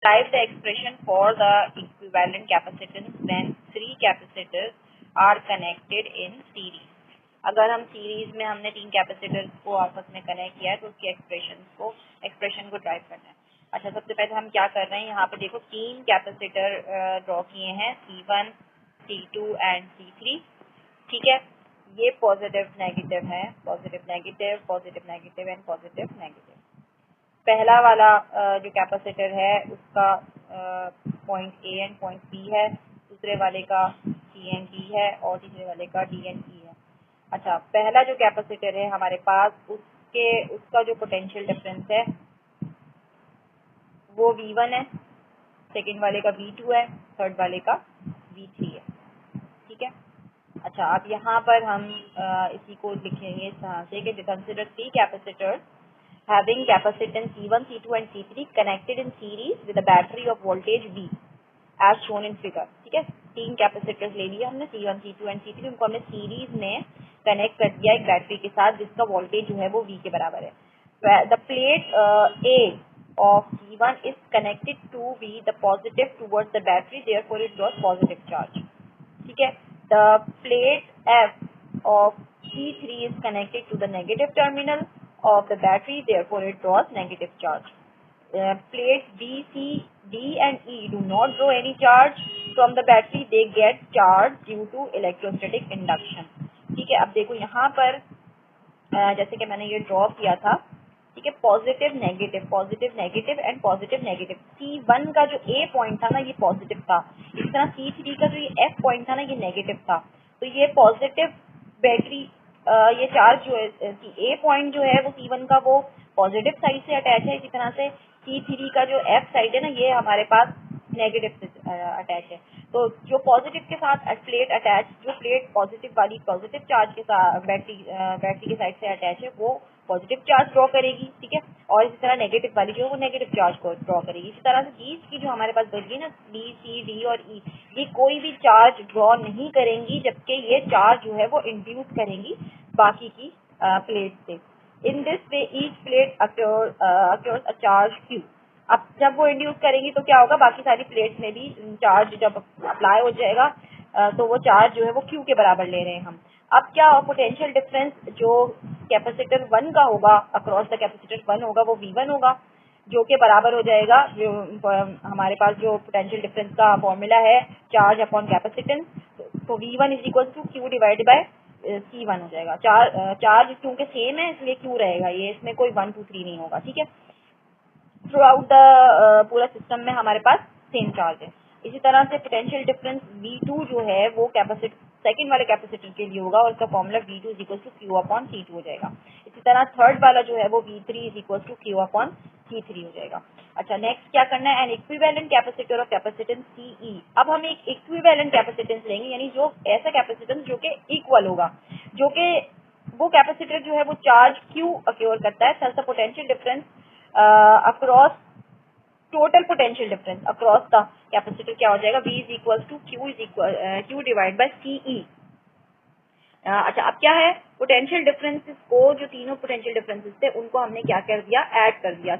Derive the expression for the equivalent capacitance when three capacitors are connected in series. अगर हम series में हमने 3 capacitors को आपस में कनेक्ट किया है तो उसके एक्सप्रेशन को ड्राइव करना है। अच्छा, सबसे पहले हम क्या कर रहे हैं, यहाँ पे देखो 3 कैपेसिटर ड्रॉ किए हैं, C1, C2 एंड C3। ठीक है, ये पॉजिटिव नेगेटिव है, positive negative, positive negative and positive negative. पहला वाला जो कैपेसिटर है उसका point A and point B है, दूसरे वाले का C एंड D है और तीसरे वाले का D एंड E है। अच्छा, पहला जो कैपेसिटर है हमारे पास उसका जो पोटेंशियल डिफरेंस है वो V1 है, सेकंड वाले का V2 है, थर्ड वाले का V3 है। ठीक है। अच्छा, अब यहाँ पर हम इसी को लिखेंगे इस तरह से कि consider 3 capacitors having capacitance C1, C2 and C3 connected in series with a battery of voltage V as shown in figure। ठीक है, 3 कैपेसिटर्स ले लिए हमने C1, C2 and C3, उनको हमने सीरीज में कनेक्ट कर दिया एक बैटरी के साथ जिसका वोल्टेज जो है वो V के बराबर है। The plate A of C1 is connected to V, the positive towards the battery, therefore it draws positive charge। ठीक है, the plate F of C3 is connected to the negative terminal of the battery, therefore it draws negative charge। Plates B, C, D and E do not draw any charge from the battery, they get charge due to electrostatic induction। ठीक है, अब देखो यहाँ पर जैसे कि मैंने ये ड्रॉ किया था, ठीक है, positive negative, positive negative and positive negative. C1 का जो A पॉइंट था ना ये पॉजिटिव था, इस तरह C3 का जो ये F पॉइंट था ना ये नेगेटिव था। तो ये पॉजिटिव बैटरी ये चार्ज जो है A पॉइंट जो है वो C1 का वो पॉजिटिव साइड से अटैच है, इसी तरह से C3 का जो F साइड है ना ये हमारे पास नेगेटिव से अटैच है। तो जो पॉजिटिव के साथ प्लेट अटैच, जो प्लेट पॉजिटिव वाली पॉजिटिव चार्ज के साथ बैटरी के साइड से अटैच है वो पॉजिटिव चार्ज ड्रॉ करेगी। ठीक है, और इसी तरह नेगेटिव वाली जो है वो नेगेटिव चार्ज को ड्रॉ करेगी। इसी तरह से बीच की जो हमारे पास बची है ना B, C, D और E, ये कोई भी चार्ज ड्रॉ नहीं करेंगी, जबकि ये चार्ज जो है वो इंड्यूस करेंगी बाकी की प्लेट से। In this way each plate acquires a charge Q। अब जब वो इंड्यूस करेंगी तो क्या होगा, बाकी सारी प्लेट्स में भी चार्ज जब अप्लाई हो जाएगा तो वो चार्ज जो है वो Q के बराबर ले रहे हैं हम। अब क्या हो, पोटेंशियल डिफरेंस जो कैपेसिटर 1 का होगा अक्रॉस द कैपेसिटर 1 होगा वो V1 होगा, जो के बराबर हो जाएगा, जो हमारे पास जो पोटेंशियल डिफरेंस का फॉर्मूला है चार्ज अपॉन कैपेसिटेंस, तो V1 is equal to Q divide by C1 हो जाएगा। चार्ज क्योंकि सेम है इसलिए Q रहेगा, ये इसमें कोई 1, 2, 3 नहीं होगा। ठीक है, थ्रू आउट द पूरा सिस्टम में हमारे पास सेम चार्ज है। इसी तरह से पोटेंशियल डिफरेंस V2 जो है वो कैपेसिटर सेकंड वाले कैपेसिटर के लिए होगा और उसका formula V2 is equal to Q upon C2 हो जाएगा। इसी तरह थर्ड वाला जो है वो V3 is equal to Q upon C3 हो जाएगा। अच्छा, नेक्स्ट क्या करना है, an equivalent capacitor of capacitance CE। अब हम एक इक्विवेलेंट कैपेसिटेंस लेंगे, यानी जो ऐसा कैपेसिटेंस जो कि इक्वल होगा, जो कि वो कैपेसिटर जो है वो चार्ज Q अक्योर करता है। Thus the potential difference across total potential difference across the capacitor क्या हो जाएगा, V is equal to Q divide by CE। अच्छा, अब क्या है, पोटेंशियल डिफरेंसेस को जो तीनों पोटेंशियल डिफरेंसेस थे उनको हमने क्या कर दिया, ऐड कर दिया,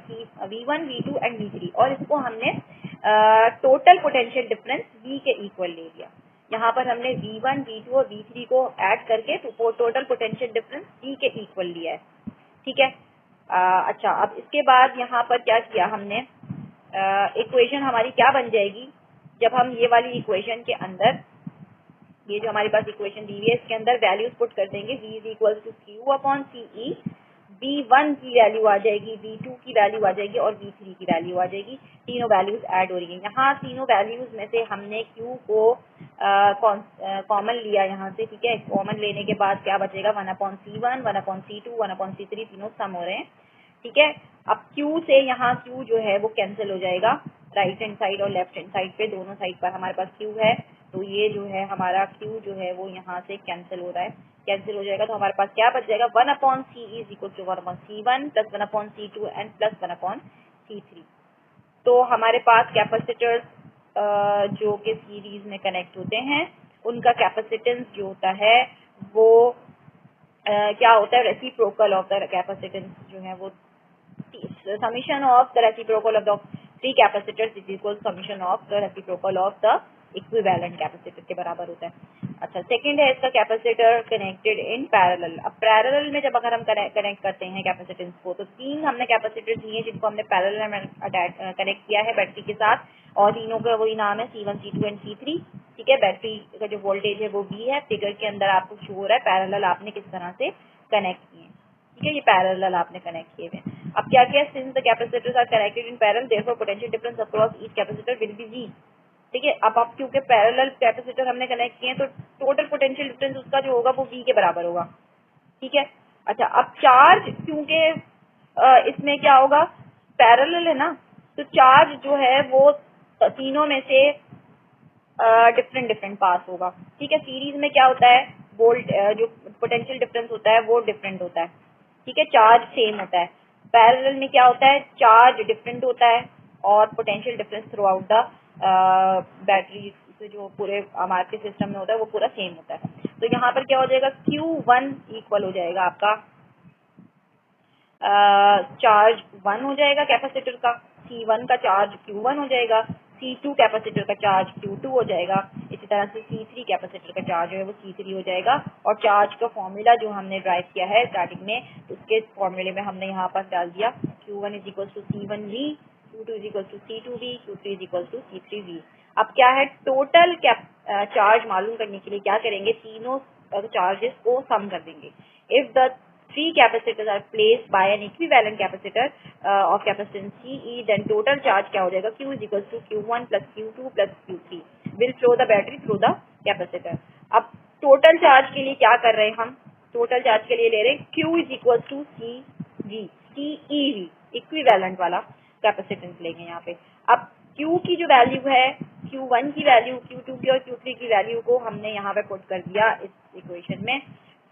V1, V2 एंड V3, और इसको हमने टोटल पोटेंशियल डिफरेंस V के इक्वल ले लिया। यहाँ पर हमने V1, V2 और V3 को ऐड करके टोटल पोटेंशियल डिफरेंस V के इक्वल लिया है। ठीक है। अच्छा, अब इसके बाद यहाँ पर क्या किया हमने, इक्वेशन हमारी क्या बन जाएगी, जब हम ये वाली इक्वेशन के अंदर ये जो हमारे पास इक्वेशन दी हुई है इसके अंदर वैल्यूज पुट कर देंगे। V is equal to Q upon CE, V1 की वैल्यू आ जाएगी, V2 की वैल्यू आ जाएगी और V3 की वैल्यू आ जाएगी। तीनों वैल्यूज ऐड हो रही हैं। यहाँ तीनों वैल्यूज में से हमने Q को कॉमन लिया यहाँ से। ठीक है, कॉमन लेने के बाद क्या बचेगा, 1 upon C1, 1 upon C2, 1 upon C3, तीनों सम हो रहे हैं। ठीक है, अब Q से यहाँ Q जो है वो कैंसिल हो जाएगा, राइट हैंड साइड और लेफ्ट हैंड साइड पे दोनों साइड पर हमारे पास Q है, तो ये जो है हमारा Q जो है वो यहाँ से कैंसिल हो रहा है, कैंसिल हो जाएगा। तो हमारे पास क्या बच जाएगा, 1 upon C is equal to 1 upon C1 plus 1 upon C2 and plus 1 upon C3। तो हमारे पास कैपेसिटर्स जो कि सीरीज में कनेक्ट होते हैं उनका कैपेसिटेंस जो होता है वो क्या होता है, रेसिप्रोकल ऑफ द कैपेसिटेंस जो है वो summation of the reciprocal of the 3 capacitors is equal summation of the reciprocal of the equivalent capacitor के बराबर होता है। अच्छा, सेकंड है इसका कैपेसिटर कनेक्टेड इन पैरेलल। अब पैरेलल में जब अगर हम कनेक्ट करते हैं कैपेसिटेंस को, तो 3 हमने कैपेसिटर दिए जिनको हमने पैरेलल में कनेक्ट किया है बैटरी के साथ, और तीनों का वही नाम है C1, C2 एंड C3। ठीक है, बैटरी का जो वोल्टेज है वो V है। फिगर के अंदर आपको शो हो रहा है पैरेलल आपने किस तरह से कनेक्ट किए। ठीक है, ये पैरेलल आपने कनेक्ट किए हुए। अब क्या किया, since the capacitors are connected in parallel therefore potential difference across each capacitor will be V। ठीक है, अब आप क्योंकि पैरेलल कैपेसिटर हमने कनेक्ट किए हैं तो टोटल पोटेंशियल डिफरेंस उसका जो होगा वो V के बराबर होगा। ठीक है, अच्छा, अब चार्ज क्योंकि इसमें क्या होगा, पैरेलल है ना, तो चार्ज जो है वो तीनों में से डिफरेंट पास होगा। ठीक है, सीरीज में क्या होता है, वोल्ट जो पोटेंशियल डिफरेंस होता है वो डिफरेंट होता है। ठीक है, चार्ज सेम होता है। पैरेलल में क्या होता है, चार्ज डिफरेंट होता है और potential difference through out the battery से जो पूरे हमारे सिस्टम में होता है वो पूरा सेम होता है। तो यहाँ पर क्या हो जाएगा, Q1 इक्वल हो जाएगा आपका चार्ज 1 हो जाएगा कैपेसिटर का, C1 का चार्ज Q1 हो जाएगा, C2 कैपेसिटर का चार्ज Q2 हो जाएगा, इसी तरह से C3 कैपेसिटर का चार्ज है वो C3 हो जाएगा। और चार्ज का फॉर्मूला जो हमने ड्राइव किया है स्टार्टिंग में, उसके फॉर्मूले में हमने यहाँ पर डाल दिया Q1 is equal to C1V, Q2 is equal to C2V, Q3 is equal to C3V। अब क्या है, टोटल चार्ज मालूम करने के लिए क्या करेंगे, तीनों चार्जेस को सम कर देंगे। If the 3 capacitors are placed by an equivalent capacitor of capacitance CE, then total charge क्या हो जाएगा, Q is equals to Q1 plus Q2 plus Q3 will flow the battery through the capacitor। अब total charge के लिए क्या कर रहे हैं हम, टोटल चार्ज के लिए ले रहे हैं Q is equals to CEV, equivalent वाला कैपेसिटेंस लेंगे यहाँ पे। अब Q की जो वैल्यू है, Q1 की वैल्यू, Q2 की और Q3 की वैल्यू को हमने यहाँ पे पुट कर दिया इस इक्वेशन में।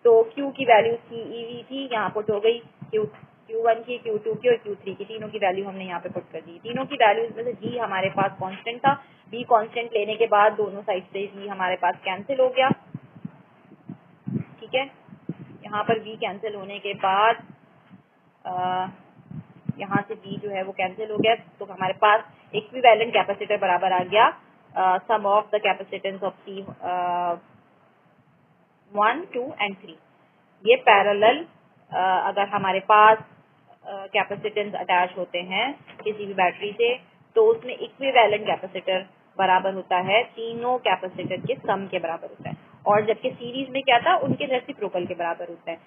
तो Q की वैल्यू CEV थी, यहाँ पुट हो गई Q1 की, Q2 की और Q3 की, तीनों की वैल्यू हमने यहाँ पे पुट कर दी। तीनों की वैल्यूज में से G हमारे पास कांस्टेंट था, B कांस्टेंट लेने के बाद दोनों साइड से V हमारे पास कैंसिल हो गया। ठीक है, यहाँ पर V कैंसिल होने के बाद यहाँ से V जो है वो कैंसिल हो गया, तो हमारे पास इक्विवेलेंट कैपेसिटर बराबर आ गया sum of the capacitance of C1, 2 and 3। ये पैरेलल अगर हमारे पास कैपेसिटेंस अटैच होते हैं किसी भी बैटरी से, तो उसमें इक्विवेलेंट कैपेसिटर बराबर होता है तीनों कैपेसिटर के सम के बराबर होता है, और जबकि सीरीज में क्या था, उनके रेसिप्रोकल के बराबर होता है।